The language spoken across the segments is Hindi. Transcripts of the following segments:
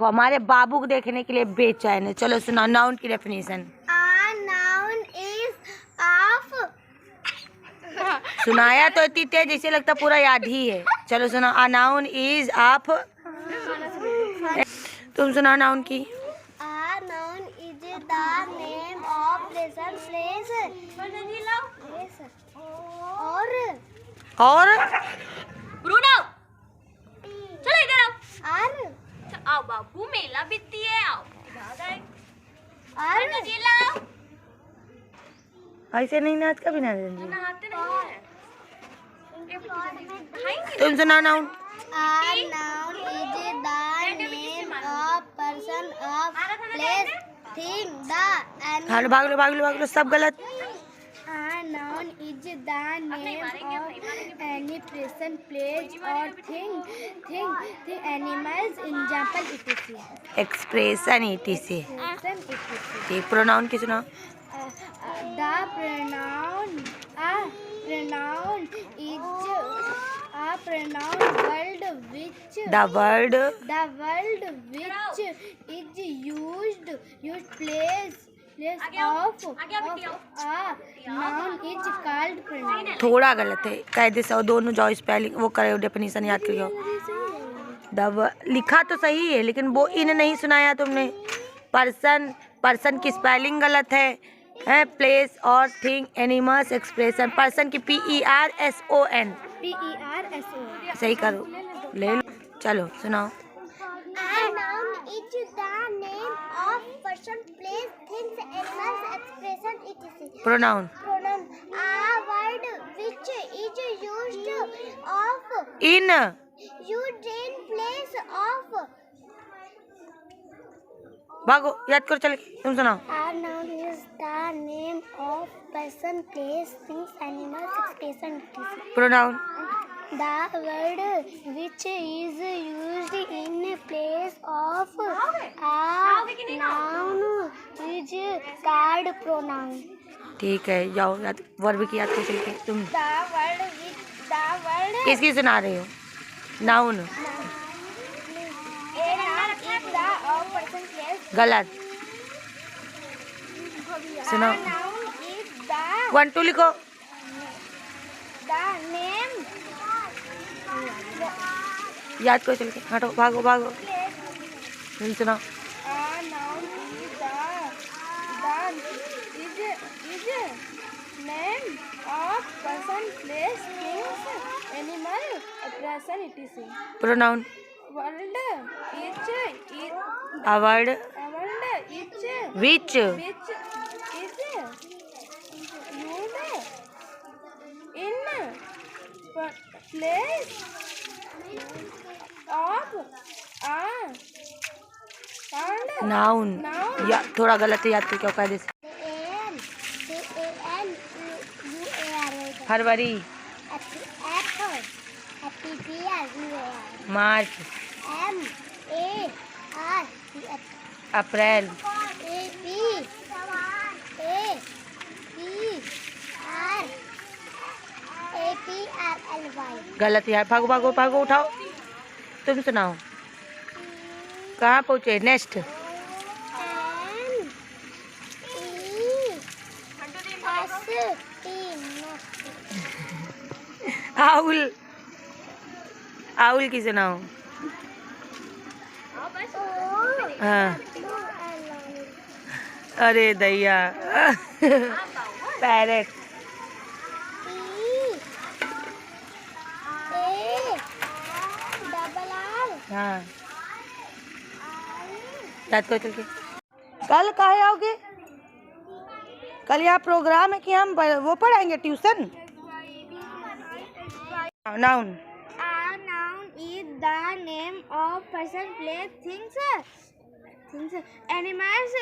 हमारे बाबू को देखने के लिए बेचैन है। चलो सुनाओ नाउन की डेफिनेशन। Noun is of. सुनाया तो इतनी तेज जैसे लगता पूरा याद ही है। चलो सुनाओ आ नाउन इज ऑफ। तुम सुनाओ नाउन की। Noun is the name of place और ब्रूनो चलो इधर आओ। आओ बाबू मेला बिकती है। आओ ऐसे नहीं नाच कभी ना रंजी। नहाते नहीं है। तुम सुनाओ noun. Noun is the name of person of place thing the hello भाग लो सब गलत। noun is the name of any person, place or thing, animals, example etc. Expression etc. Expression etc. ठीक प्रोनाउन की सुनाओ। The pronoun is a pronoun word which the word is used place of a noun is called pronoun. थोड़ा गलत है। कायदे से दोनों जाओ स्पेलिंग वो करे डेफिनेशन याद करियो। लिखा तो सही है लेकिन वो इन नहीं सुनाया तुमने। पर्सन की स्पेलिंग गलत है प्लेस और थिंग एनिमल्स एक्सप्रेशन। पर्सन की PERSON सही करो ले लो। चलो सुनाओ। A noun is the name of person, place, things, animals, expression etc. Pronoun A word which is used in place of. भागो याद करो। चल तुम सुनाओ। A noun is the name of person, place, things, animals, expression etc. Pronoun The word which is used in place of a noun is called pronoun. ठीक है जाओ याद वर्ब की याद करो। चल के तुम The word किसकी सुना रहे हो। Noun a noun is the of person, place. गलत सुनाओ। A noun is the 1 2 लिखो। name याद करो। चल के हटो भागो तुम सुनाओ। A noun is name of person, place, things, animal, expression etc. Pronoun Word is a word which which is used in place of a noun या थोड़ा गलत है याद करो। क्या कायदे से फरवरी मार्च अप्रैल गलत यार। भागो उठाओ। तुम सुनाओ। कहाँ पहुँचे नेक्स्ट। आउल की सुनाओ। हाँ अरे दैया पैरेट हाँ याद करो। चल के कल काहे आओगे। कल यहाँ प्रोग्राम है कि हम वो पढ़ाएंगे tuition. Noun A noun is the name of person, place, things, animals,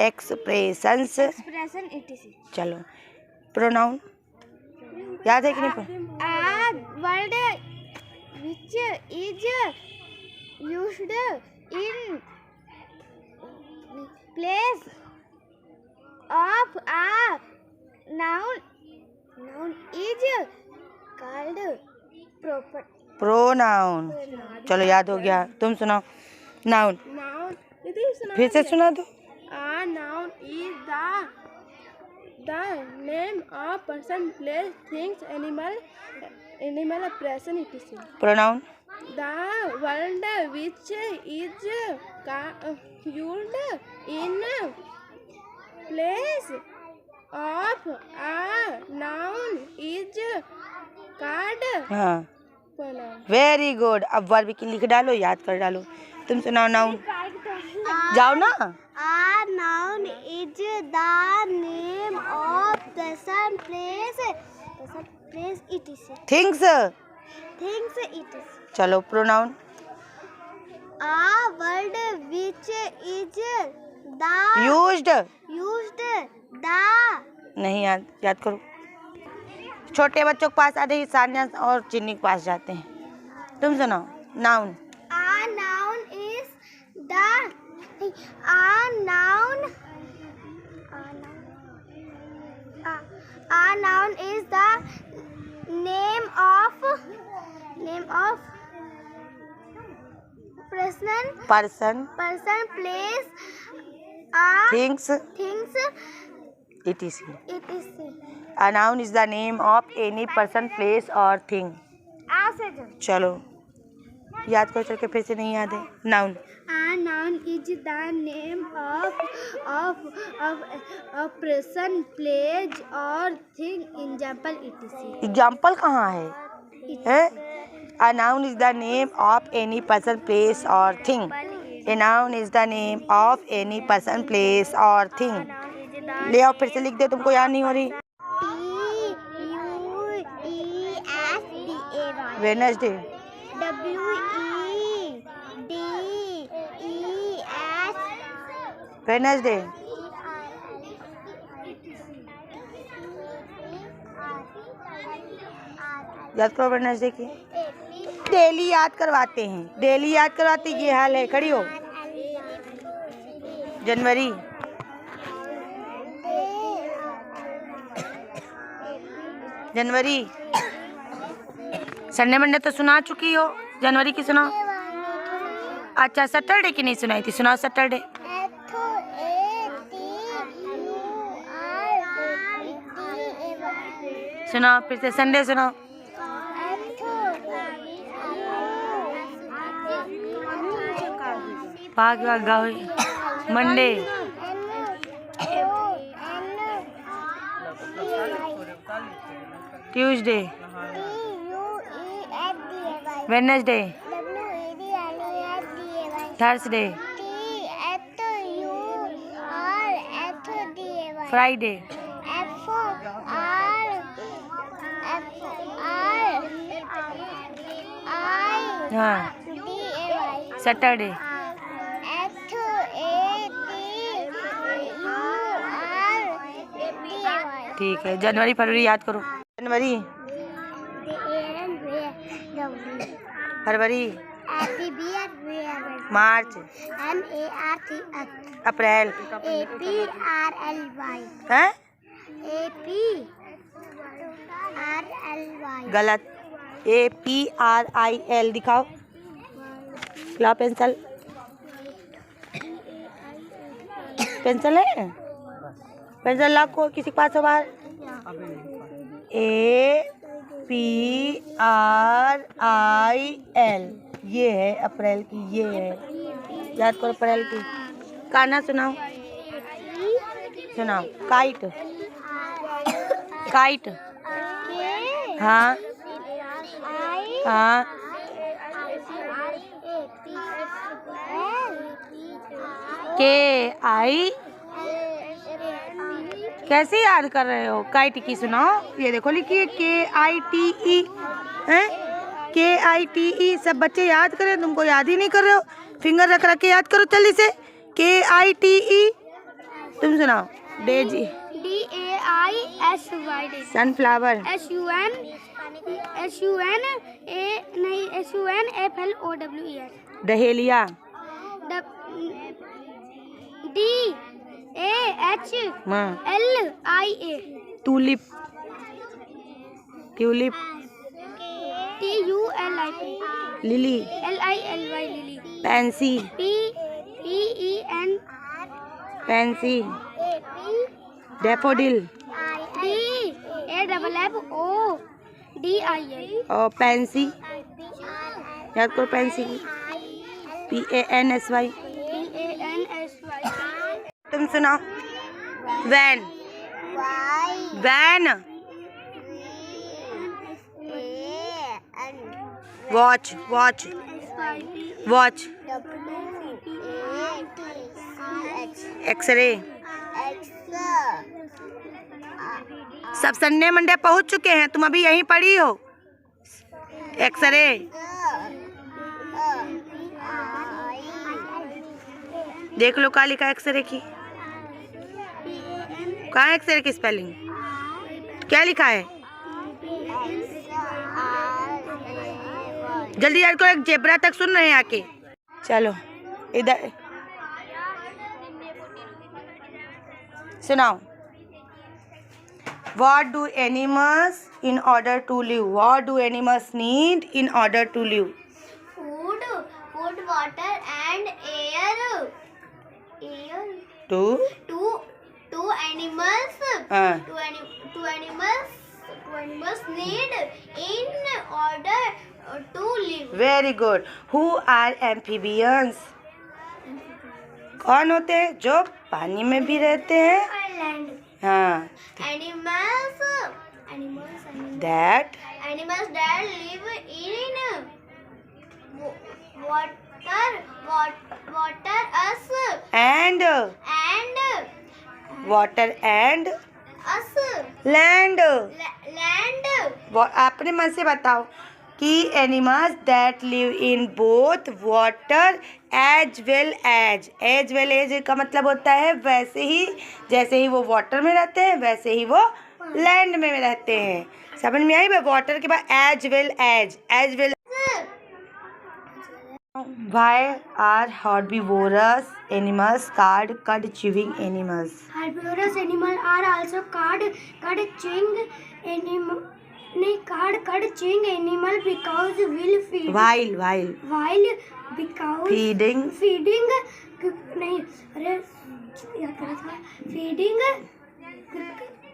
expressions expression etc. चलो प्रोनाउन याद है कि नहीं। A word which is used in place of a noun is called pronoun. चलो याद हो गया, तुम सुनाओ। Noun Noun. फिर से सुना दो। A noun is the name of person, place, things, animal, person, etc. Pronoun The word which is used in place of a noun is called हाँ, pronoun. Very good. अब वर्ब की लिख डालो, याद कर डालो। तुम सुनाओ नाउन। जाओ ना। A noun is the name of person, place, etc. Things. Things, etc. चलो pronoun. A word which is the used. used the नहीं याद करो। छोटे बच्चों के पास आधे ही सान्या और चिन्नी के पास जाते हैं। तुम सुनाओ noun. A noun is the a noun a noun is the name of person, place, things, things, etc. etc. A noun is the name of any person, place or thing. चलो याद करो, चल के फिर से नहीं याद है। Noun. A noun is the name of a person, place or thing. Example, etc. Example कहाँ है? A noun is the name of any person, place or thing. A noun is the name of any person, place or thing. ले आओ फिर से लिख दे, तुमको याद नहीं हो रही। Tuesday. Wednesday, Wednesday. वेडनेसडे, याद करो वेडनेसडे की। डेली याद करवाते हैं, डेली याद करवाते, ये हाल है। खड़ी हो। जनवरी, जनवरी। संडे मंडे तो सुना चुकी हो, जनवरी की सुनाओ। अच्छा सैटरडे की नहीं सुनाई थी, सुनाओ सैटरडे। सुनाओ फिर से, संडे सुनाओ। भाग गाओ। Monday, Tuesday, Wednesday, Thursday, Friday, हाँ, सैटरडे। ठीक है, जनवरी फरवरी याद करो। जनवरी, फरवरी, मार्च, अप्रैल, हैं? गलत। APRIL दिखाओ। ला पेंसिल, पेंसिल है? पेंसिल ला को किसी के पास हो बाहर। APRIL, ये है अप्रैल की, ये है। याद करो अप्रैल की। गाना सुनाओ, सुनाओ। काइट, काइट, हाँ हाँ। KI, कैसे याद कर रहे हो? काइट की सुनाओ। ये देखो लिखिए KITE है, KITE। सब बच्चे याद करें, तुमको याद ही नहीं कर रहे हो। फिंगर रख रख के याद करो जल्दी से। KITE। तुम सुनाओ। Daisy, DAISY, sunflower, SUNFLOWER, dahlia, DAHLIA, tulip, tulip, TULIP. Lily, LILY lily. Pansy, PEN. Pansy, daffodil DAFFODIL. और पैंसी, याद करो पैंसी, PANSY। PANSY. तुम सुनाओ। Van, van, watch, watch, watch, x-ray. सब संडे मंडे पहुंच चुके हैं, तुम अभी यहीं पढ़ी हो। एक्सरे, देख लो क्या लिखा है एक्सरे की। कहाँ है एक्सरे की स्पेलिंग? क्या लिखा है? जल्दी याद करो, एक जेब्रा तक सुन रहे हैं आके। चलो इधर सुनाओ। What do animals in order to live? What do animals need in order to live? Food, water, and air. To Two animals. Two animals need in order to live. Very good. Who are amphibians? कौन होते हैं जो पानी में भी रहते हैं? Land. हाँ, Animals that that live in water us and and water and us land. land. अपने मन से बताओ कि animals that live in both water as well as का मतलब होता है वैसे ही, जैसे ही वो वाटर में रहते हैं वैसे ही वो लैंड में रहते हैं। समझ में आई? वाटर के बाद as well as Why are herbivorous animals called cud chewing animals? Herbivorous animals are also called cud chewing animal because will feed While because feeding नहीं अरे याद करा था feeding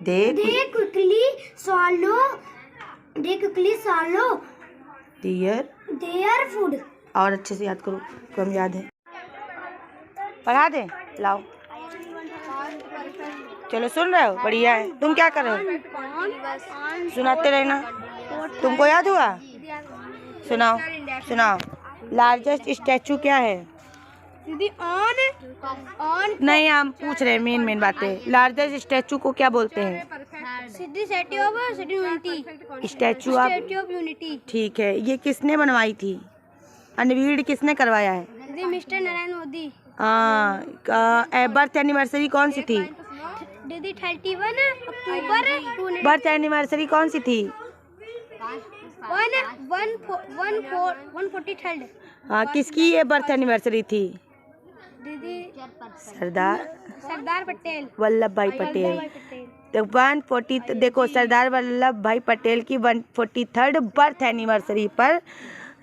they they quickly swallow their food. और अच्छे से याद करो, कम याद है। पढ़ा दे, लाओ। चलो सुन रहे हो, बढ़िया है। तुम क्या कर रहे हो? सुनाते रहना। तुमको याद हुआ? सुनाओ। लार्जेस्ट स्टैचू क्या है? दीदी ऑन नहीं, हम पूछ रहे हैं मेन बातें। लार्जेस्ट स्टैचू को क्या बोलते हैं? Statue of unity. ठीक है। ये किसने बनवाई थी? अनवीड किसने करवाया है? दीदी मिस्टर नारायण मोदी। हाँ, बर्थ एनिवर्सरी कौन सी थी? दीदी 31 अक्टूबर। बर्थ एनिवर्सरी कौन सी थी? 143। हाँ, किसकी ये बर्थ एनिवर्सरी थी? दीदी सरदार पटेल, वल्लभ भाई पटेल। तो 140 देखो, सरदार वल्लभ भाई पटेल की 143rd बर्थ एनिवर्सरी पर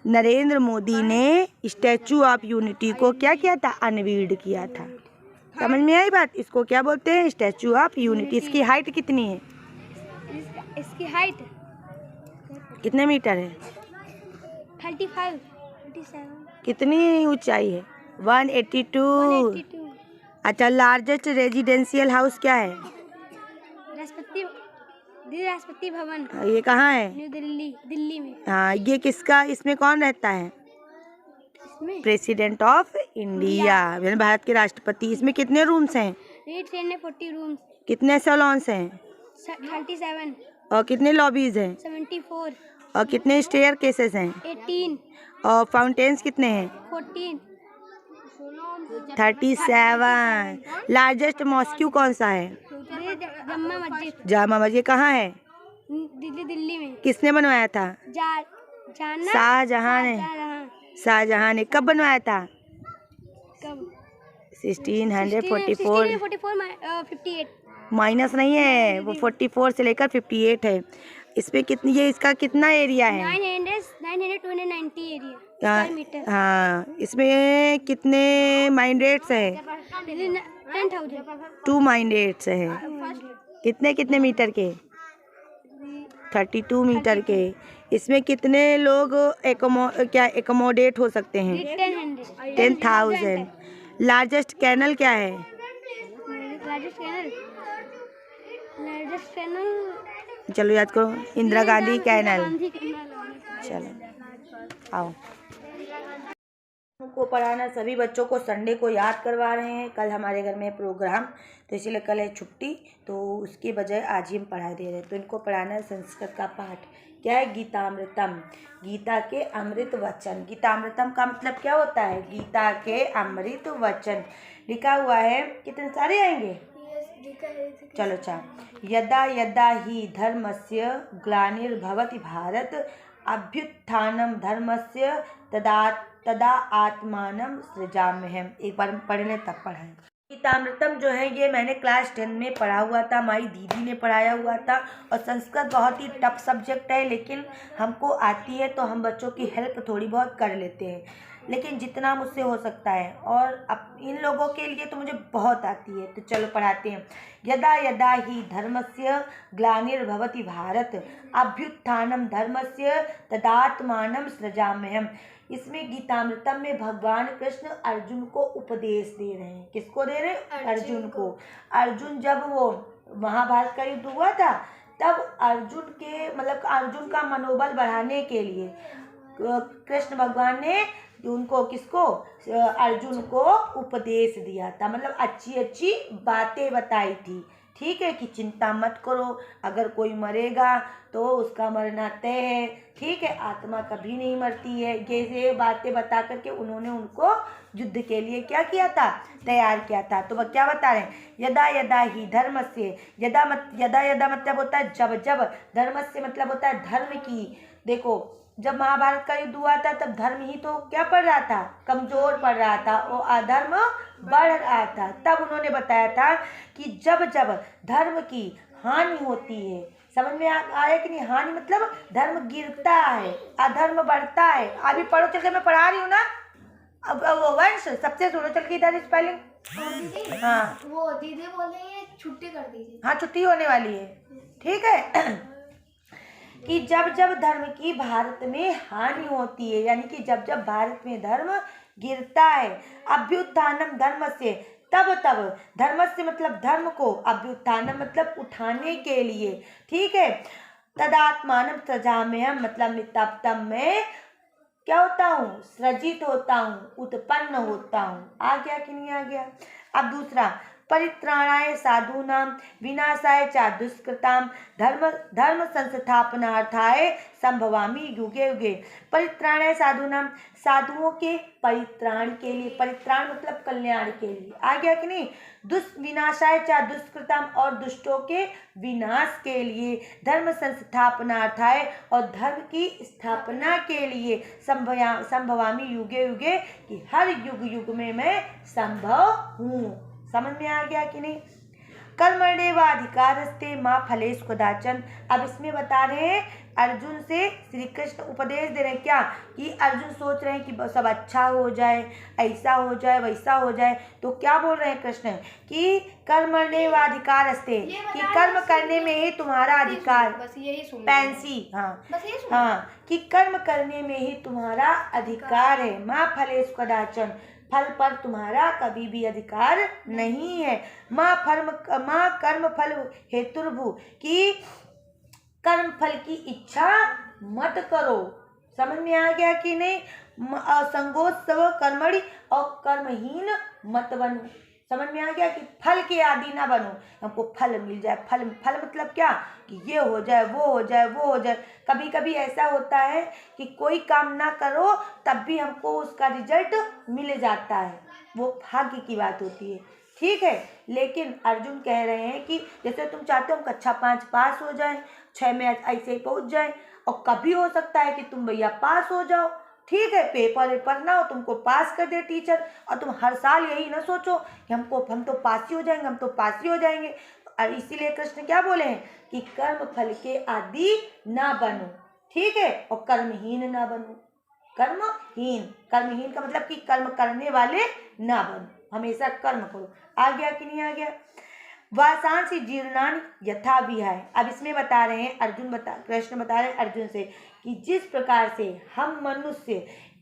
नरेंद्र मोदी ने स्टैचू ऑफ यूनिटी को क्या किया था? अनवीड किया था। समझ में आई बात? इसको क्या बोलते हैं? Statue of unity. इसकी हाइट कितनी है? इसकी हाइट कितने मीटर है? 37। कितनी ऊंचाई है? 182। अच्छा, लार्जेस्ट रेजिडेंशियल हाउस क्या है? राष्ट्रपति भवन। ये कहाँ है? न्यू दिल्ली में। हाँ, ये किसका, इसमें कौन रहता है? प्रेसिडेंट ऑफ इंडिया, यानी भारत के राष्ट्रपति। इसमें कितने रूम्स हैं? 340 रूम्स। कितने सैलून्स हैं? 37। और कितने लॉबीज हैं? 74। और कितने स्टेयर केसेस हैं? 18। और फाउंटेन्स कितने हैं? 14। 37। लार्जेस्ट मॉस्क्यू कौन सा है? जामा मस्जिद। जामा मस्जिद कहाँ है? दिल्ली में। किसने बनवाया था? शाहजहां ने। शाहजहां ने कब बनवाया था? कब? 1644। 58। माइनस नहीं है, वो 44 से लेकर 58 है। इसमें कितनी, ये इसका कितना एरिया है? 990 एरिया मीटर। हाँ, इसमें कितने माइंडेट्स है? 10,000 2 माइंडेट्स है। कितने कितने मीटर के? 32 मीटर के। इसमें कितने लोग एकोमोडेट हो सकते हैं? 10,000। लार्जेस्ट कैनल क्या है? लार्जेस्ट कैनल चलो याद करो, इंदिरा गांधी कैनल। चलो आओ। को पढ़ाना, सभी बच्चों को संडे को याद करवा रहे हैं। कल हमारे घर में प्रोग्राम, तो इसलिए कल है छुट्टी, तो उसके बजाय आज ही हम पढ़ा दे रहे हैं। तो इनको पढ़ाना है संस्कृत का पाठ। क्या है? गीतामृतम, गीता के अमृत वचन। गीतामृतम का मतलब क्या होता है? गीता के अमृत वचन लिखा हुआ है। कितने सारे आएंगे? चलो अच्छा। यदा यदा ही धर्मस्य ग्लानिर्भवति भारत अभ्युत्थानं धर्मस्य तदा आत्मानं सृजाम्यहम्। एक बार पढ़ लें तब पढ़ाएं। गीतामृतम जो है ये मैंने क्लास 10 में पढ़ा हुआ था, हमारी दीदी ने पढ़ाया हुआ था। और संस्कृत बहुत ही टफ सब्जेक्ट है, लेकिन हमको आती है तो हम बच्चों की हेल्प थोड़ी बहुत कर लेते हैं, लेकिन जितना मुझसे हो सकता है। और अब इन लोगों के लिए तो मुझे बहुत आती है, तो चलो पढ़ाते हैं। यदा यदा ही धर्मस्य ग्लानिर्भवति भारत अभ्युत्थानं धर्मस्य तदात्मानं सृजाम्यहम्। इसमें गीतामृतम में भगवान कृष्ण अर्जुन को उपदेश दे रहे हैं। किसको दे रहे हैं? अर्जुन को। अर्जुन जब वो महाभारत का युद्ध हुआ था, तब अर्जुन के मतलब अर्जुन का मनोबल बढ़ाने के लिए कृष्ण भगवान ने उनको, किसको? अर्जुन को उपदेश दिया था, मतलब अच्छी अच्छी बातें बताई थी। ठीक है, कि चिंता मत करो, अगर कोई मरेगा तो उसका मरना तय है। ठीक है, आत्मा कभी नहीं मरती है। ये बातें बता करके उन्होंने उनको युद्ध के लिए क्या किया था? तैयार किया था। तो वह क्या बता रहे हैं? यदा यदा ही धर्मस्य, यदा यदा मतलब होता है जब जब, धर्मस्य मतलब होता है धर्म की। देखो, जब महाभारत का युद्ध हुआ था तब धर्म ही तो क्या पड़ रहा था? कमजोर पड़ रहा था और अधर्म बढ़ रहा था। तब उन्होंने बताया था कि जब जब धर्म की हानि होती है, समझ में आया कि नहीं? हानि मतलब धर्म गिरता है, अधर्म बढ़ता है। अभी पढ़ो, चल के मैं पढ़ा रही हूँ ना। अब वंश सबसे सुनो, चल के इधर स्पेलिंग। हाँ वो दीदी बोल रही है छुट्टी कर दीजिए। हाँ, छुट्टी होने वाली है। ठीक है कि जब जब धर्म की भारत में हानि होती है, यानी कि जब जब भारत में धर्म गिरता है, अभ्युत्थानम धर्मस्य, तब तब, धर्मस्य मतलब धर्म को, अभ्युत्थानम मतलब उठाने के लिए। ठीक है, तदात्मानं सृजाम्यहम् मतलब तब तब मैं क्या होता हूँ? सृजित होता हूँ, उत्पन्न होता हूँ। आ गया कि नहीं आ गया? अब दूसरा, परित्राणाय साधूनां विनाशाय च दुष्कृतां धर्म संस्थापनार्थाय संभवामि युगे युगे। परित्राणाय साधूनां, साधुओं के परित्राण के लिए, परित्राण मतलब कल्याण के लिए। आ गया कि नहीं? विनाशाय च दुष्कृतां, और दुष्टों के विनाश के लिए, धर्म संस्थापनार्थाय और धर्म की स्थापना के लिए, संभवामि युगे युगे कि हर युग युग में मैं संभव हूँ। समझ में आ गया कि नहीं? कर्मण्येवाधिकारस्ते माँ फलेषु कदाचन। अब इसमें बता रहे हैं, अर्जुन से श्री कृष्ण उपदेश दे रहे हैं क्या? कि अर्जुन सोच रहे हैं कि सब अच्छा हो जाए, ऐसा हो जाए, वैसा हो जाए। तो क्या बोल रहे हैं कृष्ण? कि कर्मण्येवाधिकारस्ते, कि कर्म करने में ही तुम्हारा अधिकार। पैंसी, हाँ, कि कर्म करने में ही तुम्हारा अधिकार है। माँ फलेषु कदाचन, फल पर तुम्हारा कभी भी अधिकार नहीं है। माँ कर्म फल हेतुर्भु, कि कर्म फल की इच्छा मत करो। समझ में आ गया कि नहीं? संगोत्सव कर्मणि, और कर्महीन मत बनो। समझ में आ गया कि फल के आदि ना बनो, हमको फल मिल जाए। फल मतलब क्या? कि ये हो जाए, वो हो जाए, वो हो जाए। कभी कभी ऐसा होता है कि कोई काम ना करो तब भी हमको उसका रिजल्ट मिल जाता है, वो भाग्य की बात होती है। ठीक है, लेकिन अर्जुन कह रहे हैं कि जैसे तुम चाहते हो हम कक्षा 5 पास हो जाए, 6 में ऐसे ही पहुंच जाए, और कभी हो सकता है कि तुम भैया पास हो जाओ। ठीक है, पेपर ना हो, तुमको पास कर दे टीचर, और तुम हर साल यही ना सोचो कि हम तो पास ही हो जाएंगे, हम तो पास ही हो जाएंगे। तो और इसीलिए कृष्ण क्या बोले हैं कि कर्म फल के आदि ना बनो, ठीक है, और कर्महीन ना बनो। कर्महीन का मतलब कि कर्म करने वाले ना बनो, हमेशा कर्म करो। आ गया कि नहीं आ गया? वासांसी जीर्णानि यथा विहाय। अब इसमें बता रहे हैं कृष्ण बता रहे हैं अर्जुन से कि जिस प्रकार से हम मनुष्य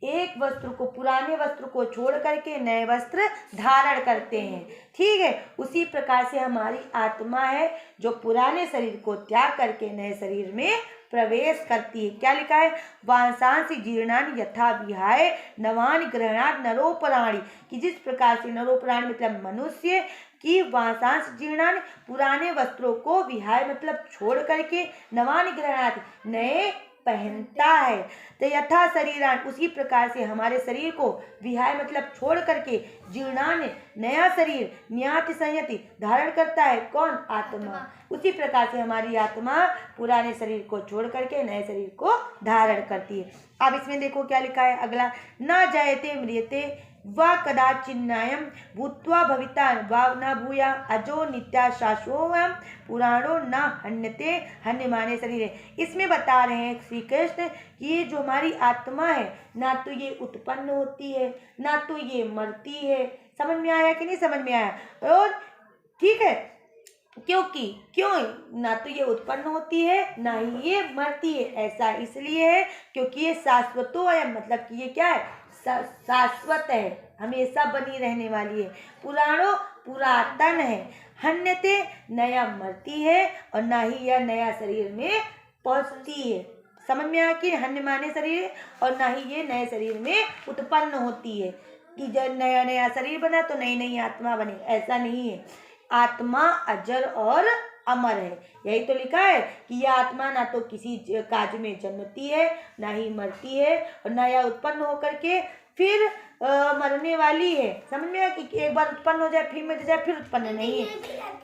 एक वस्त्र को, पुराने वस्त्र को छोड़ करके नए वस्त्र धारण करते हैं, ठीक है, उसी प्रकार से हमारी आत्मा है जो पुराने शरीर को त्याग करके नए शरीर में प्रवेश करती है। क्या लिखा है? वांसांसी जीर्णानि यथा विहाय नवानि गृह्णाति नरोपराणि, कि जिस प्रकार से नरोपराणि मतलब मनुष्य की वांसांस जीर्णानि पुराने वस्त्रों को, विहाय मतलब छोड़ करके, नवानि गृह्णाति नए पहनता है। तो यथा शरीरान उसी प्रकार से हमारे शरीर को, विहाय मतलब छोड़ करके, जीर्णान नया शरीर, न्याति संयति धारण करता है। कौन? आत्मा। उसी प्रकार से हमारी आत्मा पुराने शरीर को छोड़ करके नए शरीर को धारण करती है। अब इसमें देखो क्या लिखा है अगला, न जायते म्रियते व कदाचिन्नायम भूत्वा भविता व न भूया अजो नित्या शाश्वतम पुराणो न हन्यते, हन्य माने शरीर है। इसमें बता रहे हैं श्री कृष्ण कि ये जो हमारी आत्मा है, ना तो ये उत्पन्न होती है, ना तो ये मरती है। समझ में आया कि नहीं समझ में आया? और ठीक है, क्यों ना तो ये उत्पन्न होती है ना ही ये मरती है। ऐसा इसलिए है क्योंकि ये शाश्वतो है, मतलब कि ये क्या है? शाश्वत है, हमेशा बनी रहने वाली है। पुराणो पुरातन है, हन्यते नया मरती है और ना ही यह नया शरीर में पहुंचती है। समझ में आया कि हन्य माने शरीर और ना ही ये नए शरीर में उत्पन्न होती है कि जब नया नया शरीर बना तो नई नई आत्मा बनी, ऐसा नहीं है। आत्मा अजर और अमर है। यही तो लिखा है कि यह आत्मा ना तो किसी काज में जन्मती है, ना ही मरती है, और ना यह उत्पन्न होकर के फिर मरने वाली है। समझ में आया कि एक बार उत्पन्न हो जाए फिर मर जाए, फिर उत्पन्न नहीं है,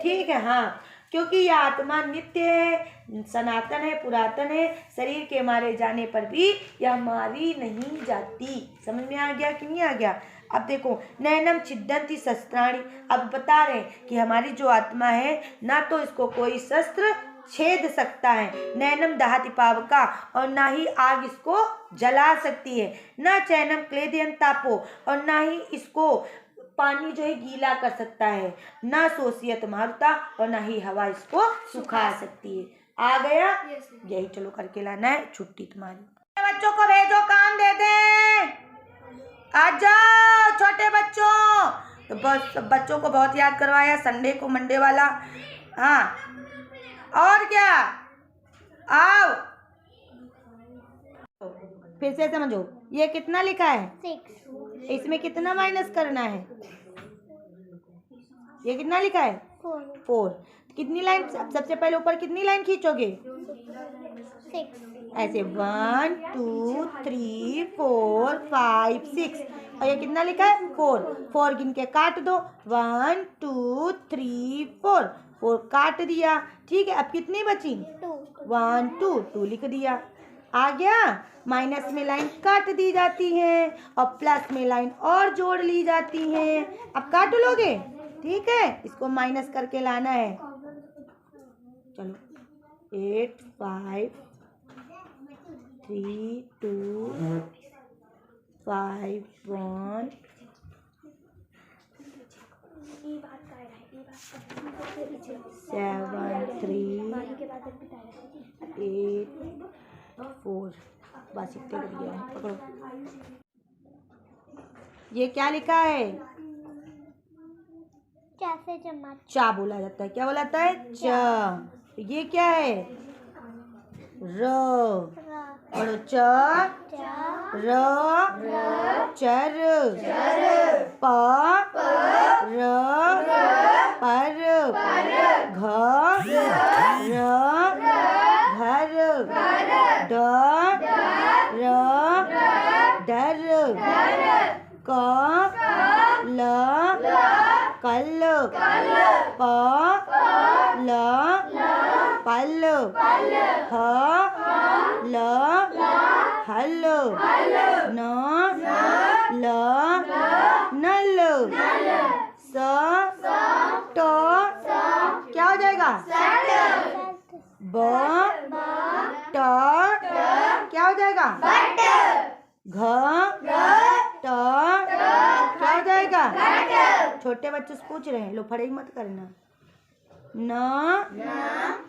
ठीक है। हाँ, क्योंकि यह आत्मा नित्य है, सनातन है, पुरातन है, शरीर के मारे जाने पर भी यह मारी नहीं जाती। समझ में आ गया कि नहीं आ गया? अब देखो, नैनम छिद्दंती शस्त्राणि। अब बता रहे कि हमारी जो आत्मा है ना तो इसको कोई शस्त्र छेद सकता है, नैनम दहति पावका, और ना ही आग इसको जला सकती है, ना चैनम क्लेदयन तापो, और ना ही इसको पानी जो है गीला कर सकता है, ना सोसियत मारुता, और ना ही हवा इसको सुखा सकती है। आ गया? यही चलो करके लाना है, छुट्टी तुम्हारी। बच्चों को भेजो, काम दे दें। आ जाओ छोटे बच्चों। तो बस बच्चों को बहुत याद करवाया संडे को, मंडे वाला। हाँ, और क्या? आओ फिर से समझो, ये कितना लिखा है? 6। इसमें कितना माइनस करना है? ये कितना लिखा है? 4। कितनी लाइन? सबसे पहले ऊपर कितनी लाइन खींचोगे? 6। ऐसे 1 2 3 4 5 6, और ये कितना लिखा है? 4 गिन के काट दो। 1 2 3 4 काट दिया, ठीक है। अब कितनी बची? 1 2 लिख दिया। आ गया? माइनस में लाइन काट दी जाती है और प्लस में लाइन और जोड़ ली जाती है। अब काट लोगे, ठीक है। इसको माइनस करके लाना है। चलो 8 5 3 2 5 1 7 3 8 4। बस इतने कर दिया है, पकड़ो। ये क्या लिखा है? चा से जमा। चा बोला जाता है। क्या बोला जाता है? च। ये क्या है? र। पढ़ो, च र चर, प र पर, घ र घर, ड र डर, क ल कल, प ल पल, ह ल हल, न ल नल, स ट क्या हो जाएगा? जाएगा? घ ट क्या हो जाएगा? छोटे बच्चे से पूछ रहे हैं, लो फड़ाई मत करना। न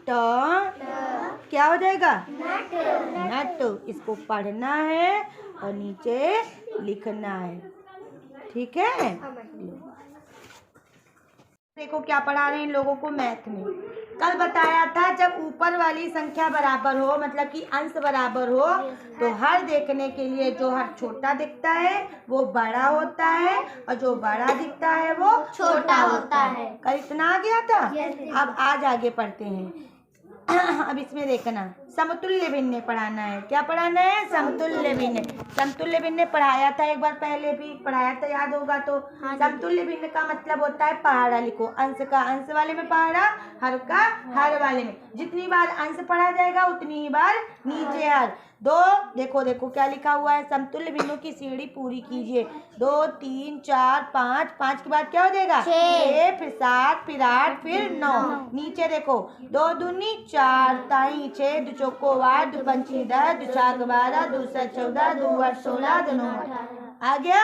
ट क्या हो जाएगा? नट। इसको पढ़ना है और नीचे लिखना है, ठीक है? देखो क्या पढ़ा रहे हैं इन लोगों को मैथ में। कल बताया था जब ऊपर वाली संख्या बराबर हो, मतलब कि अंश बराबर हो, तो हर देखने के लिए जो हर छोटा दिखता है वो बड़ा होता है और जो बड़ा दिखता है वो छोटा होता है। कल इतना आ गया था। अब आज आगे पढ़ते हैं। अब इसमें देखना समतुल्य भिन्न पढ़ाना है। क्या पढ़ाना है? समतुल्य भिन्न। समतुल्य भिन्न पढ़ाया था एक बार पहले भी पढ़ाया था, याद होगा तो। समतुल्य भिन्न का मतलब होता है पहाड़ा लिखो, अंश का अंश वाले में पहाड़ा, हर का हर वाले में। जितनी बार अंश पढ़ा जाएगा उतनी ही बार नीचे हर। दो देखो देखो क्या लिखा हुआ है, समतुल्य भिन्नों की सीढ़ी पूरी कीजिए। 2 3 4 5, 5 के बाद क्या हो जाएगा? 6, फिर 7, फिर 8, फिर 9। नीचे देखो 2 दूनी 4, ताई 6, 2 चौको 8, 2 पंची 10, 2 छाक 12, 2 7 14, 2 8 16, 2 9 18। आ गया।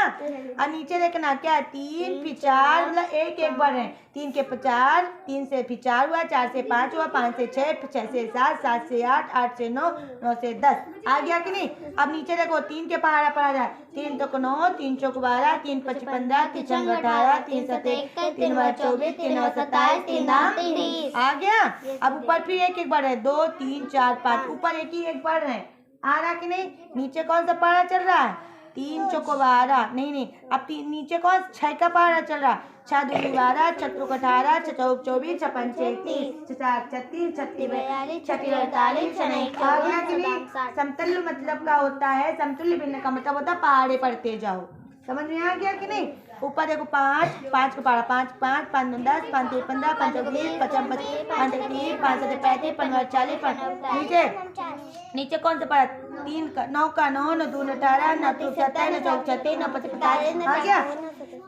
और नीचे देखना क्या है? 3 फिर 4, मतलब एक एक बढ़ रहे हैं। 3 के 4, 3 से फिर 4 हुआ, 4 से 5 हुआ, 5 से 6, 6 से 7, 7 से 8, 8 से 9, 9 से 10। आ गया कि नहीं? अब नीचे देखो 3 के पहाड़ा पढ़ा जाए। 3 तो 9, 3 चौक 12, 3 5 15, 3 6 18, 3 7 21, 3 8 24, 3 9 27, 3 9 30। आ गया। अब ऊपर फिर एक एक बढ़ रहे हैं, 2 3 4 5, ऊपर एक ही एक बढ़ रहे हैं। आ रहा कि नहीं? नीचे कौन सा पहाड़ा चल रहा है? 3 चौको 12, नहीं अब नीचे कौन 6 का पहाड़ा चल रहा है? 6 दूनी 12, 6 त्रिक 18, 6 चौक 24, 6 पंच 31, 6 चार 36, 36 42, 36 48, 6 9 54। समतुल्य मतलब का होता है, समतुल्य भिन्न का मतलब होता है पहाड़े पढ़ते जाओ। समझ में आ गया कि नहीं? ऊपर देखो 5 5 का पहाड़ा 5 5 5 10 5 15 5 20 55 5 30 5 35 5 40। नीचे नीचे कौन सा पढ़ा? 3 का 9 का 9 9 2 18 9 3 27 9 4 36 9 5 45। आ गया।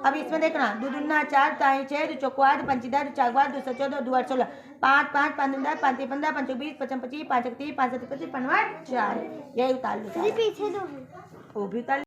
अब इसमें देखना 2 दूना 4, 3 6, 2 चौको 8, 5 10, 2 4 12, 2 14, 2 8 16, 5 5 5 10 5 15 5 20 25 25 5 30 5 35 5 4। यही उतार लो, पीछे दो वो भी उतार।